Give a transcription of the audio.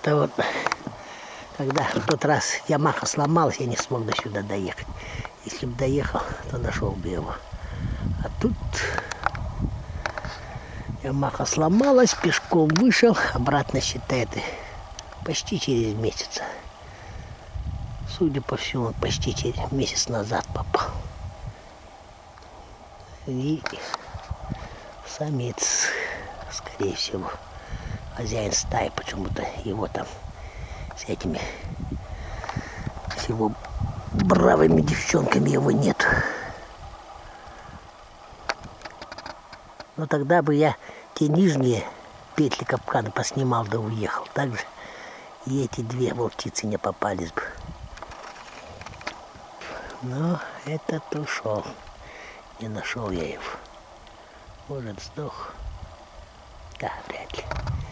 Это вот, когда в тот раз Ямаха сломалась, я не смог до сюда доехать. Если бы доехал, то нашел бы его. А тут Ямаха сломалась, пешком вышел, обратно, считает, почти через месяц. Судя по всему, он почти через месяц назад попал. И самец, скорее всего, хозяин стаи, почему-то его там с этими, с его бравыми девчонками его нет. Но тогда бы я те нижние петли капкана поснимал, да уехал. Так же и эти две волчицы не попались бы. Но этот ушел. Не нашел я его. Может, сдох? Да, вряд ли.